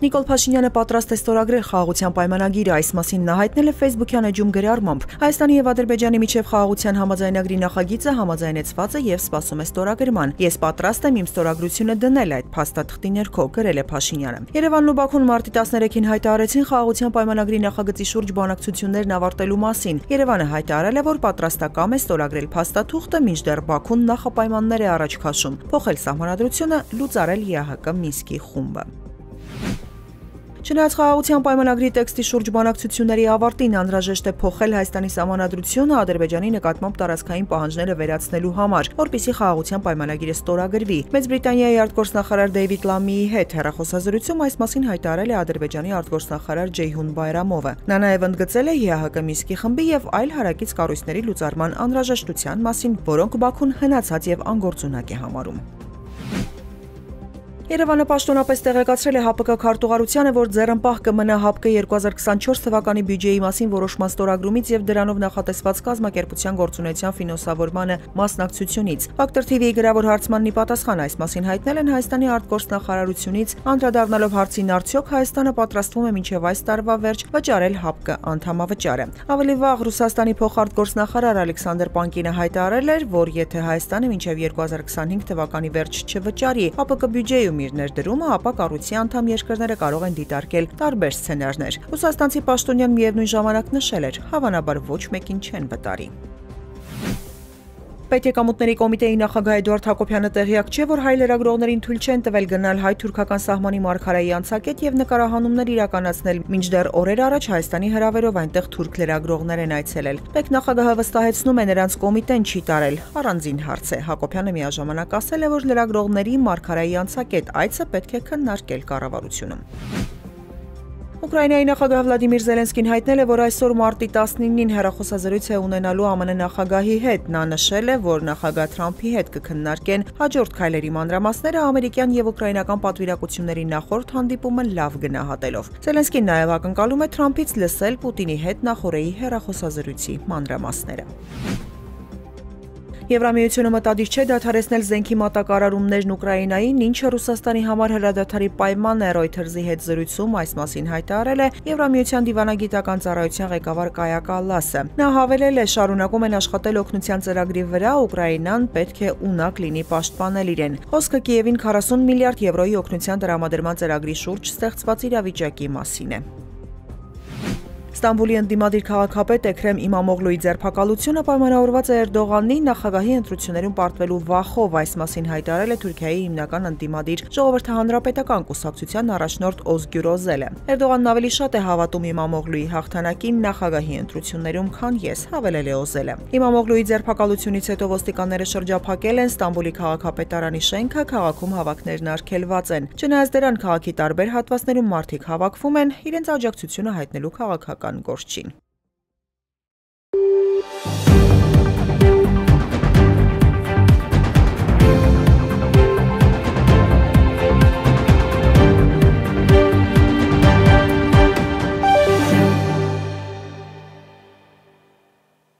Նիկոլ Փաշինյանը պատրաստ է ստորագրել խաղաղության պայմանագիրը, այս մասին նա հայտնել է Facebook-յան էջում գրառմամբ։ Հայաստանի եւ Ադրբեջանի միջև խաղաղության համաձայնագրի նախագիծը համաձայնեցված է եւ սպասում է ստորագրման։ Ես պատրաստ եմ իմ ստորագրությունը դնել այդ փաստաթղթի ներքո, գրել է Փաշինյանը։ Երևանն ու Բաքուն մարտի 13-ին հայտարարեցին խաղաղության պայմանագրի նախագծի շուրջ բանակցություններն ավարտելու մասին։ Երևանը հայտարարել է, որ պատրաստակամ է ստորագրել փաստաթուղթը, մինչդեռ Բաքուն նախապայմաններ է առաջ քաշում՝ փոխել սահմանադրությունը, լուծարել ԵԱՀԿ Մինսկի խումբը։ Չնայած խաղաղության պայմանագրի տեքստի շուրջ բանակցությունների ավարտին անհրաժեշտ է փոխել Հայաստանի սահմանադրությունը Ադրբեջանի նկատմամբ տարածքային պահանջները վերացնելու համար, որպեսզի խաղաղության պայմանագիրը ստորագրվի։ Մեծ Բրիտանիայի արտգործնախարար Դեյվիդ Լամիի հետ հեռախոսազրույցում այս մասին հայտարարել է Ադրբեջանի արտգործնախարար Ջեյհուն Բայրամովը։ Նա նաև ընդգծել է ԵԱՀԿ Մինսկի խմբի եւ այլ հարակից կառույցների լուծարման անհրաժեշտության մասին, որոնք Բաքուն հնացած եւ անգործունակ է համարում։ Երևանը պաշտոնապես տեղեկացրել է ՀԱՊԿ քարտուղարությանը, որ ձեռնպահ կմնա ՀԱՊԿ 2024 թվականի բյուջեի մասին որոշման ստորագրումից եւ դրանով նախատեսված կազմակերպության գործունեության ֆինանսավորմանը մասնակցությունից։ Ֆակտոր TV-ի գրավոր հարցմանն ի պատասխան այս մասին հայտնել են Հայաստանի արտգործնախարարությունից, անդրադառնալով հարցին արդյոք Հայաստանը պատրաստվում է մինչև այս տարվա վերջ վճարել ՀԱՊԿ անդամավճարը։ Ավելի վաղ Ռուսաստանի փոխարտգործնախարար Ալեքսանդր Պանկինը հայտարարել էր, որ եթե Հայաստանը մինչև 2025 թվականի վերջ չվճարի ՀԱՊԿ բյուջեում իր ներդրումը, ապա կառույցի անդամ երկրները կարող են դիտարկել տարբեր սցենարներ։ Ռուսաստանցի պաշտոնյան միևնույն ժամանակ նշել էր, հավանաբար ոչ մեկին չեն վտարի։ Պետեկամուտների կոմիտեի նախագահ Էդուարդ Հակոբյանը տեղյակ չէ, որ հայ լրագրողներին թույլ չեն տվել գնալ հայ-թուրքական սահմանի մարգարայի անցակետ եւ նկարահանումներ իրականացնել, մինչդեռ օրեր առաջ Հայաստանի հրավերով այնտեղ թուրք լրագրողներ են այցելել։ Պետնախագահը վստահեցնում է, նրանց կոմիտեն չի տարել։ Առանձին հարց է։ Հակոբյանը միաժամանակ ասել է, որ լրագրողների մարգարայի անցակետ այցը պետք է քննարկել կառավարությունում։ Ուկրաինայի նախագահ Վլադիմիր Զելենսկին հայտնել է, որ այսօր մարտի 19-ին հեռախոսազրույց է ունենալու ԱՄՆ նախագահի հետ։ Նա նշել է, որ նախագահ Թրամփի հետ կքննարկեն հաջորդ քայլերի մանրամասները ամերիկյան եւ ուկրաինական պատվիրակությունների նախորդ հանդիպումը լավ գնահատելով։ Զելենսկին նաև ակնկալում է Թրամփից լսել Պուտինի հետ նախորդի հեռախոսազրույցի մանրամասները։ Եվրամիությունը մտադիր չէ դադարեցնել զենքի մատակարարումներն Ուկրաինային, ինչը Ռուսաստանի համար հրադադարի պայման է, Reuters-ի հետ զրույցում այս մասին հայտարարել է Եվրամիության դիվանագիտական ծառայության ղեկավար Կայա Կալլասը։ Նա հավելել է, շարունակում են աշխատել օգնության ծրագրի վրա, Ուկրաինան պետք է ունակ լինի պաշտպանել իրեն։ Խոսքը Կիևին 40 միլիարդ եվրոյի օգնության տրամադրման ծրագրի շուրջ ստեղծված իրավիճակի մասին է։ Ստամբուլի ընդդիմադիր քաղաքապետ Էքրեմ Իմամօղլուի ձերբակալությունը պայմանավորված է Էրդողանի նախագահի ընտրություններում պարտվելու վախով, այս մասին հայտարարել է Թուրքիայի հիմնական ընդդիմադիր ժողովրդահանրապետական կուսակցության առաջնորդ Օզգյուր Օզելը։ Էրդողանն ավելի շատ է հավատում Իմամօղլուի հաղթանակին նախագահի ընտրություններում, քան ես, հավելել է Օզելը։ Իմամօղլուի ձերբակալությունից հետո ոստիկանները շրջափակել են Ստամբուլի քաղաքապետարանի շենքը, քաղաքում հավաքներն արգելված են։ Չնայած դրան քաղաքի տարբեր հատվածներում մարդիկ հավաքվում են իրենց աջակցությունը հայտնելու քաղաքական գործին։